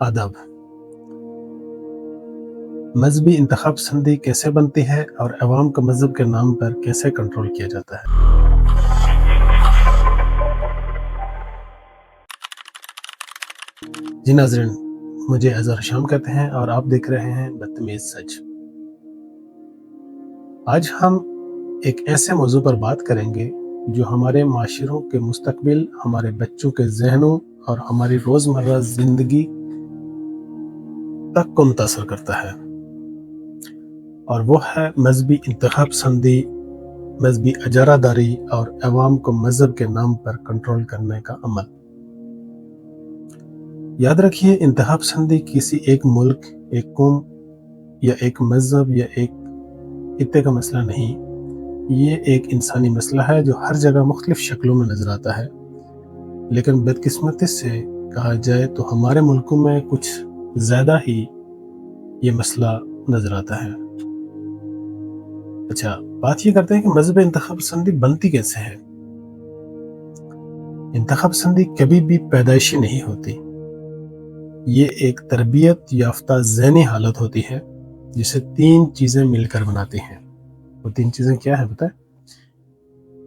आदाब। मजहबी इंतखाब पसंदी कैसे बनती है और अवाम को मजहब के नाम पर कैसे कंट्रोल किया जाता है। जी नाज़रीन, मुझे अज़हर शाम कहते हैं और आप देख रहे हैं बदतमीज़ सच। आज हम एक ऐसे मौजू पर बात करेंगे जो हमारे माशरों के मुस्तकबिल, हमारे बच्चों के जहनों और हमारी रोज़मर्रा ज़िंदगी तक को मुतासर करता है, और वो है मजहबी इंतखाब पसंदी, मजहबी अजारादारी और अवाम को मजहब के नाम पर कंट्रोल करने का अमल। याद रखिए, इंतखाब पसंदी किसी एक मुल्क, एक कौम या एक मजहब या एक खित्ते का मसला नहीं, ये एक इंसानी मसला है जो हर जगह मुख्तलिफ शक्लों में नजर आता है। लेकिन बदकिस्मती से कहा जाए तो हमारे मुल्कों में कुछ ज़्यादा ही ये मसला नजर आता है। अच्छा, बात ये करते हैं कि मजहब इंतखाब पसंदी बनती कैसे है। इंतखाब पसंदी कभी भी पैदाइशी नहीं होती, ये एक तरबियत याफ्ता ज़हनी हालत होती है जिसे 3 चीज़ें मिलकर बनाती हैं। वो 3 चीज़ें क्या है बताए?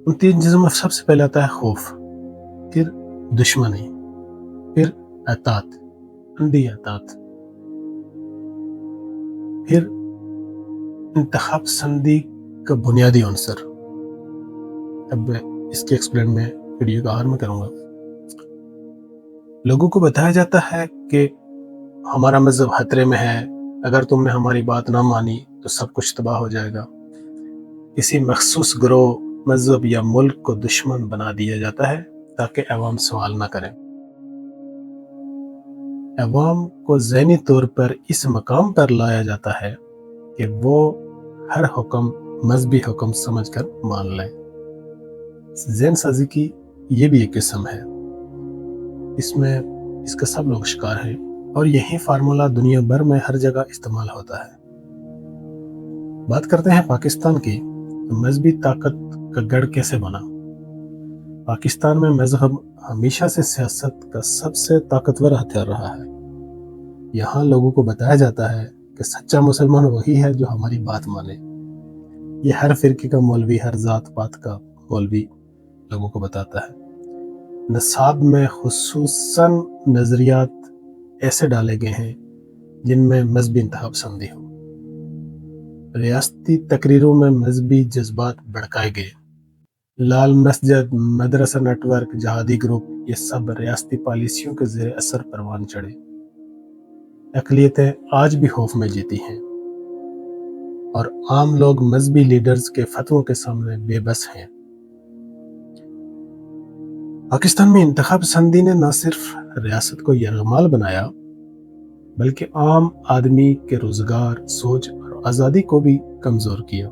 उन 3 चीज़ों में सबसे पहले आता है खौफ, फिर दुश्मनी, फिर अतात, अंधी अतात, फिर इंतखाब पसंदी का बुनियादी अंसर। अब इसके एक्सप्लेन मैं वीडियो का आखिर में करूँगा। लोगों को बताया जाता है कि हमारा मजहब खतरे में है, अगर तुमने हमारी बात ना मानी तो सब कुछ तबाह हो जाएगा। किसी मखसूस ग्रोह, मजहब या मुल्क को दुश्मन बना दिया जाता है ताकि अवाम सवाल ना करें। अवाम को ज़हनी तौर पर इस मकाम पर लाया जाता है कि वो हर हुक्म मजहबी हुक्म समझकर मान लें। ज़हन साजी की ये भी एक किस्म है, इसमें इसका सब लोग शिकार हैं, और यही फार्मूला दुनिया भर में हर जगह इस्तेमाल होता है। बात करते हैं पाकिस्तान की, तो मजहबी ताकत का गढ़ कैसे बना। पाकिस्तान में मजहब हमेशा से सियासत का सबसे ताकतवर हथियार रहा है। यहाँ लोगों को बताया जाता है कि सच्चा मुसलमान वही है जो हमारी बात माने। ये हर फिरके का मौलवी, हर जात पात का मौलवी लोगों को बताता है। नसाब में खुसूसन नजरियात ऐसे डाले गए हैं जिनमें मजहबी इंतखाब पसंदी हो। रियासती तकरीरों में मजहबी जज्बात भड़काए गए। लाल मस्जिद, मदरसा नेटवर्क, जहादी ग्रुप, ये सब रियासती पॉलिसियों के ज़ेर असर परवान चढ़े। अक़लियतें आज भी खौफ में जीती हैं और आम लोग मजहबी लीडर्स के फतवों के सामने बेबस हैं। पाकिस्तान में इंतखाब पसंदी ने न सिर्फ रियासत को यरगमाल बनाया, बल्कि आम आदमी के रोजगार, सोच और आज़ादी को भी कमज़ोर किया।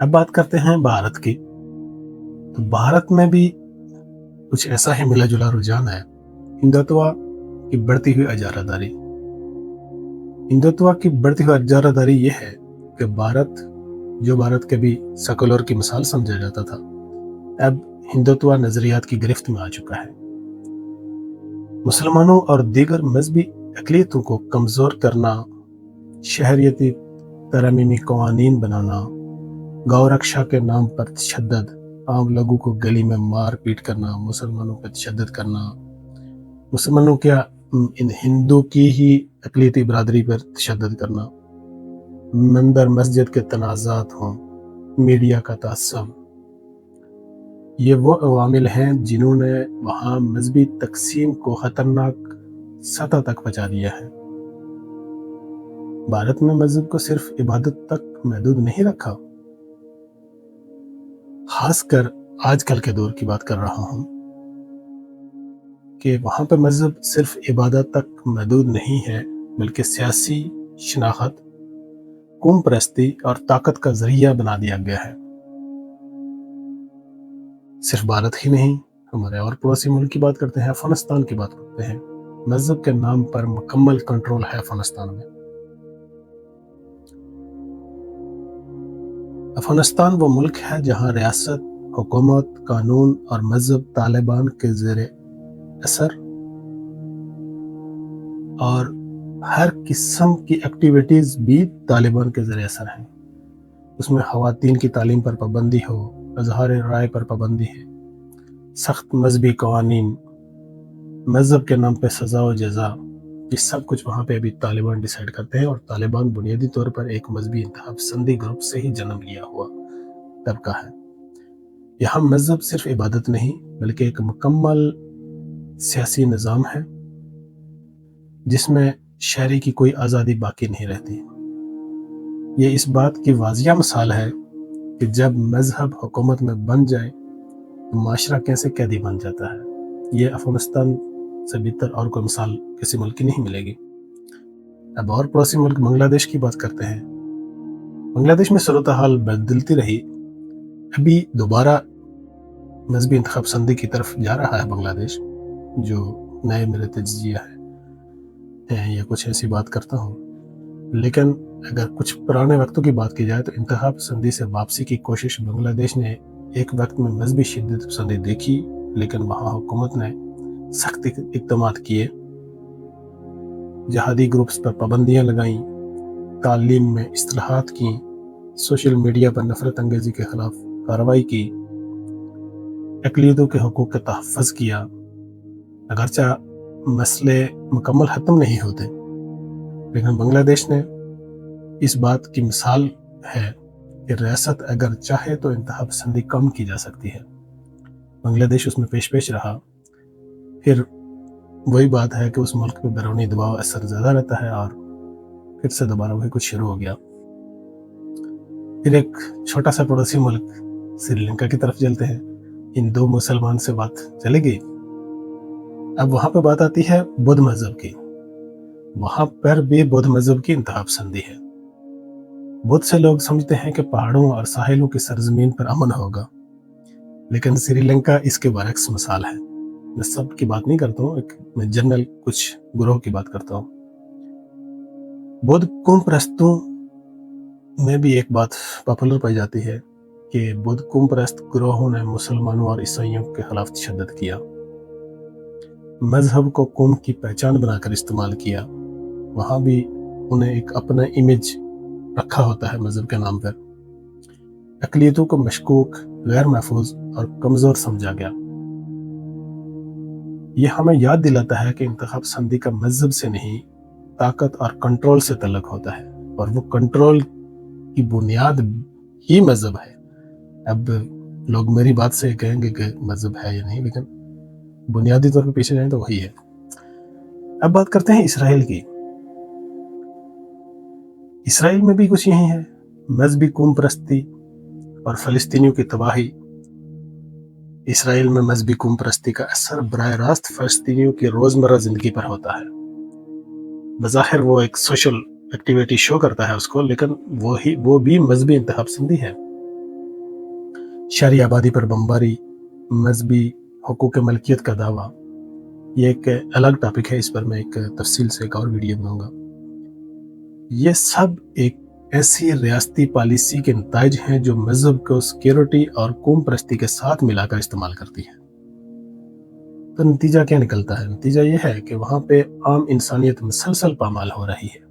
अब बात करते हैं भारत की, तो भारत में भी कुछ ऐसा ही मिला जुला रुझान है। हिंदुत्व की बढ़ती हुई अजारादारी। हिंदुत्व की बढ़ती हुई अजारादारी ये है कि भारत कभी सेकुलर की मिसाल समझा जाता था, अब हिंदुत्व नजरियात की गिरफ्त में आ चुका है। मुसलमानों और दीगर मजहबी अक़लियतों को कमज़ोर करना, शहरियती तरमीमी कवानीन बनाना, गौ रक्षा के नाम पर तशद्दुद, आम लोगों को गली में मार पीट करना, मुसलमानों पर तशद्दुद करना, मुसलमानों क्या हिंदू की ही अक़लियती बरादरी पर तशद्दुद करना, मंदिर मस्जिद के तनाज़ात हों, मीडिया का तासब, ये वो अवामिल हैं जिन्होंने वहाँ मजहबी तकसीम को ख़तरनाक सतह तक पहुँचा दिया है। भारत में मजहब को सिर्फ इबादत तक महदूद नहीं रखा, खासकर आजकल के दौर की बात कर रहा हूँ कि वहाँ पे मजहब सिर्फ इबादत तक महदूद नहीं है, बल्कि सियासी शनाख्त, कौम परस्ती और ताकत का जरिया बना दिया गया है। सिर्फ भारत ही नहीं, हमारे और पड़ोसी मुल्क की बात करते हैं, अफगानिस्तान की बात करते हैं। मजहब के नाम पर मुकम्मल कंट्रोल है अफगानिस्तान में। अफगानिस्तान वो मुल्क है जहाँ रियासत, हुकूमत, कानून और मजहब तालिबान के ज़ेर असर اور ہر قسم کی ایکٹیویٹیز بھی طالبان کے ذریعے اثر ہیں. اس میں خواتین کی تعلیم پر پابندی ہو، اظہار رائے پر پابندی ہے، سخت مذہبی قوانین، مذہب کے نام پہ سزا و جزا، یہ سب کچھ وہاں پہ ابھی طالبان ڈیسائیڈ کرتے ہیں. اور طالبان بنیادی طور پر ایک مذہبی انتہا پسندی گروپ سے ہی جنم لیا ہوا طبقہ ہے. یہاں مذہب صرف عبادت نہیں بلکہ ایک مکمل سیاسی نظام ہے جس میں شہری کی کوئی آزادی باقی نہیں رہتی. یہ اس بات کی واضح مثال ہے کہ جب مذہب حکومت میں بن جائے تو معاشرہ کیسے قیدی بن جاتا ہے. یہ افغانستان سے بہتر اور کوئی مثال کسی ملک کی نہیں ملے گی. اب اور پڑوسی ملک بنگلہ دیش کی بات کرتے ہیں. بنگلہ دیش میں صورتحال بدلتی رہی. ابھی دوبارہ مذہبی انتخاب پسندی کی طرف جا رہا ہے بنگلہ دیش، جو نئے میرے تجزیہ ہے یا کچھ ایسی بات کرتا ہوں. لیکن اگر کچھ پرانے وقتوں کی بات کی جائے تو انتخاب پسندی سے واپسی کی کوشش بنگلہ دیش نے ایک وقت میں مذہبی شدت پسندی دیکھی، لیکن وہاں حکومت نے سخت اقدامات کیے، جہادی گروپس پر پابندیاں لگائیں، تعلیم میں اصلاحات کیں، سوشل میڈیا پر نفرت انگیزی کے خلاف کارروائی کی، اقلیتوں کے حقوق کا تحفظ کیا. اگرچہ مسئلے مکمل ختم نہیں ہوتے، لیکن بنگلہ دیش نے اس بات کی مثال ہے کہ ریاست اگر چاہے تو انتہا پسندی کم کی جا سکتی ہے. بنگلہ دیش اس میں پیش رہا. پھر وہی بات ہے کہ اس ملک پہ بیرونی دباؤ اثر زیادہ رہتا ہے اور پھر سے دوبارہ وہی کچھ شروع ہو گیا. پھر ایک چھوٹا سا پڑوسی ملک سری لنکا کی طرف چلتے ہیں. ہندو مسلمان سے بات چلے گی. اب وہاں پہ بات آتی ہے بدھ مذہب کی. وہاں پر بھی بدھ مذہب کی انتہا پسندی ہے. بدھ سے لوگ سمجھتے ہیں کہ پہاڑوں اور ساحلوں کی سرزمین پر امن ہوگا، لیکن سری لنکا اس کے برعکس مثال ہے. میں سب کی بات نہیں کرتا ہوں، میں جنرل کچھ گروہ کی بات کرتا ہوں. بدھ قوم پرستوں میں بھی ایک بات پاپولر پائی جاتی ہے کہ بدھ قوم پرست گروہوں نے مسلمانوں اور عیسائیوں کے خلاف تشدد کیا، مذہب کو قوم کی پہچان بنا کر استعمال کیا. وہاں بھی انہیں ایک اپنا امیج رکھا ہوتا ہے مذہب کے نام پر. اقلیتوں کو مشکوک، غیر محفوظ اور کمزور سمجھا گیا. یہ ہمیں یاد دلاتا ہے کہ انتخاب پسندی کا مذہب سے نہیں، طاقت اور کنٹرول سے تعلق ہوتا ہے، اور وہ کنٹرول کی بنیاد ہی مذہب ہے. اب لوگ میری بات سے کہیں گے کہ مذہب ہے یا نہیں، لیکن بنیادی طور پہ پیچھے جائیں تو وہی ہے. اب بات کرتے ہیں اسرائیل کی. اسرائیل میں بھی کچھ یہی ہے، مذہبی قوم پرستی اور فلسطینیوں کی تباہی. اسرائیل میں مذہبی قوم پرستی کا اثر براہ راست فلسطینیوں کی روزمرہ زندگی پر ہوتا ہے. بظاہر وہ ایک سوشل ایکٹیویٹی شو کرتا ہے اس کو، لیکن وہ بھی مذہبی انتہا پسندی ہے. شہری آبادی پر بمباری، مذہبی حقوق ملکیت کا دعویٰ، یہ ایک الگ ٹاپک ہے، اس پر میں ایک تفصیل سے ایک اور ویڈیو بناؤں گا. یہ سب ایک ایسی ریاستی پالیسی کے نتائج ہیں جو مذہب کو سیکیورٹی اور قوم پرستی کے ساتھ ملا کر استعمال کرتی ہے. تو نتیجہ کیا نکلتا ہے؟ نتیجہ یہ ہے کہ وہاں پہ عام انسانیت مسلسل پامال ہو رہی ہے.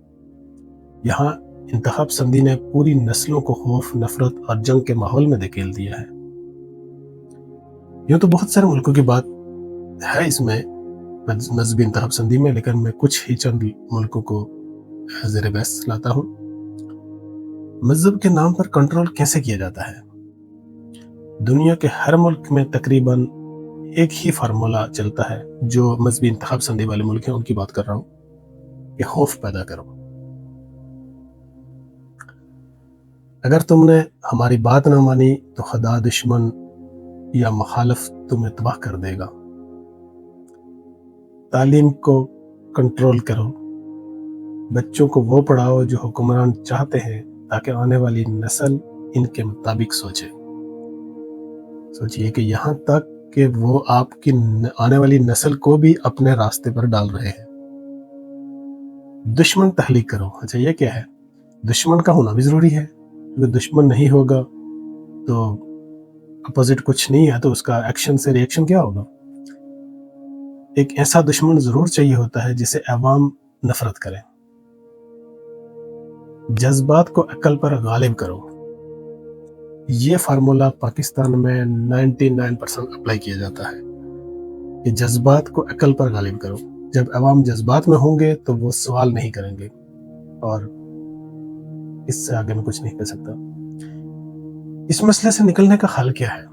یہاں انتہا پسندی نے پوری نسلوں کو خوف، نفرت اور جنگ کے ماحول میں دھکیل دیا ہے. یوں تو بہت سارے ملکوں کی بات ہے اس میں مذہبی انتہا پسندی میں، لیکن میں کچھ ہی چند ملکوں کو زیر بحث لاتا ہوں. مذہب کے نام پر کنٹرول کیسے کیا جاتا ہے؟ دنیا کے ہر ملک میں تقریباً ایک ہی فارمولا چلتا ہے. جو مذہبی انتہا پسندی والے ملک ہیں ان کی بات کر رہا ہوں کہ خوف پیدا کرو. اگر تم نے ہماری بات نہ مانی تو خدا، دشمن یا مخالف تمہیں تباہ کر دے گا. تعلیم کو کنٹرول کرو. بچوں کو وہ پڑھاؤ جو حکمران چاہتے ہیں تاکہ آنے والی نسل ان کے مطابق سوچے. سوچئے کہ یہاں تک کہ وہ آپ کی آنے والی نسل کو بھی اپنے راستے پر ڈال رہے ہیں. دشمن تخلیق کرو. اچھا، یہ کیا ہے؟ دشمن کا ہونا بھی ضروری ہے. اگر دشمن نہیں ہوگا تو اپوزٹ کچھ نہیں ہے تو اس کا ایکشن سے ریئیکشن کیا ہوگا؟ ایک ایسا دشمن ضرور چاہیے ہوتا ہے جسے عوام नफरत करें। जज्बात को अक्ल पर गालिब करो। ये फार्मूला पाकिस्तान में 99% अप्लाई किया जाता है कि जज्बात को अक्ल पर गालिब करो। जब अवाम जज्बात में होंगे तो वो सवाल नहीं करेंगे, और इससे आगे मैं कुछ नहीं कर सकता। इस मसले से निकलने का हल क्या है?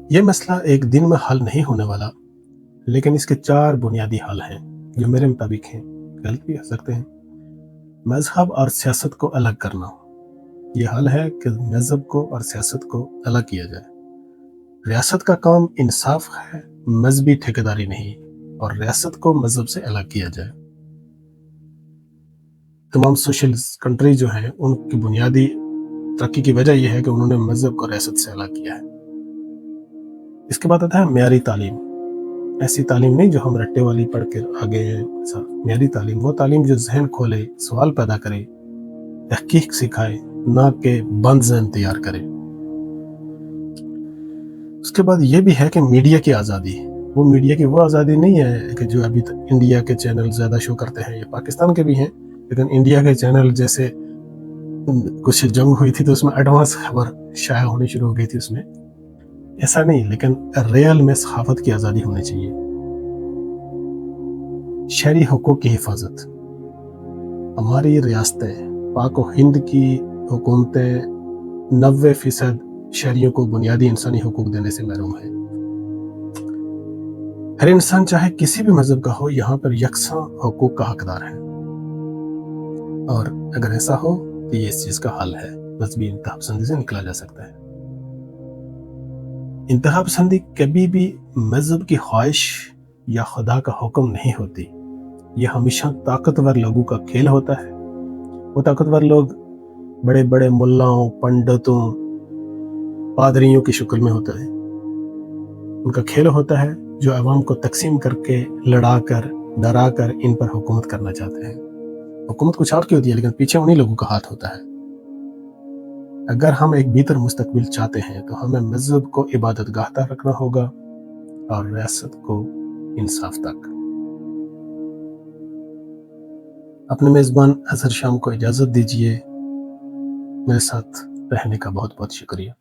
ये मसला एक दिन में हल नहीं होने वाला, लेकिन इसके 4 बुनियादी हल हैं जो मेरे मुताबिक हैं, गलत भी हो सकते हैं। मजहब और सियासत को अलग करना। ये हल है कि मजहब को और सियासत को अलग किया जाए। रियासत का काम इंसाफ है, मजहबी ठेकेदारी नहीं, और रियासत को मजहब से अलग किया जाए। तमाम सोशलिस्ट कंट्री जो हैं उनकी बुनियादी तरक्की की वजह यह है कि उन्होंने मजहब को रियासत से अलग किया है। इसके बाद आता है म्यारी तालीम। ऐसी तालीम नहीं जो हम रट्टे वाली पढ़ कर आगे हैं। म्यारी तालीम वो तालीम जो जहन खोले, सवाल पैदा करे, तहकीक सिखाए, ना कि बंद जहन तैयार करे। उसके बाद ये भी है कि मीडिया की आज़ादी। वो मीडिया की वो आज़ादी नहीं है कि जो अभी तक इंडिया के चैनल ज़्यादा शो करते हैं, ये पाकिस्तान के भी हैं, लेकिन इंडिया के चैनल जैसे कुछ जंग हुई थी तो उसमें एडवांस खबर शाया होनी शुरू हो गई थी उसमें, ऐसा नहीं, लेकिन रियल में सहाफत की आज़ादी होनी चाहिए। शहरी हुकूक की हिफाजत। हमारी रियासतें, पाक व हिंद की हुकूमतें 90% शहरियों को बुनियादी इंसानी हुकूक देने से महरूम है। हर इंसान चाहे किसी भी मजहब का हो, यहाँ पर यकसा हुकूक का हकदार है, और अगर ऐसा हो तो ये इस चीज का हल है। मजहबी इंतहा पसंदी से निकला जा सकता है। इंतहा पसंदी कभी भी मजहब की ख्वाहिश या खुदा का हुक्म नहीं होती। यह हमेशा ताकतवर लोगों का खेल होता है। वो ताकतवर लोग बड़े बड़े मुल्लाओं, पंडितों, पादरियों की शक्ल में होता है। उनका खेल होता है जो अवाम को तकसीम करके, लड़ाकर, डराकर इन पर हुकूमत करना चाहते हैं। हुकूमत कुछ और की होती है, लेकिन पीछे उन्हीं लोगों का हाथ होता है। अगर हम एक बेहतर मुस्तकबिल चाहते हैं तो हमें मजहब को इबादत गाह तक रखना होगा और रियासत को इंसाफ तक। अपने मेज़बान अजहर शाम को इजाज़त दीजिए। मेरे साथ रहने का बहुत बहुत शुक्रिया।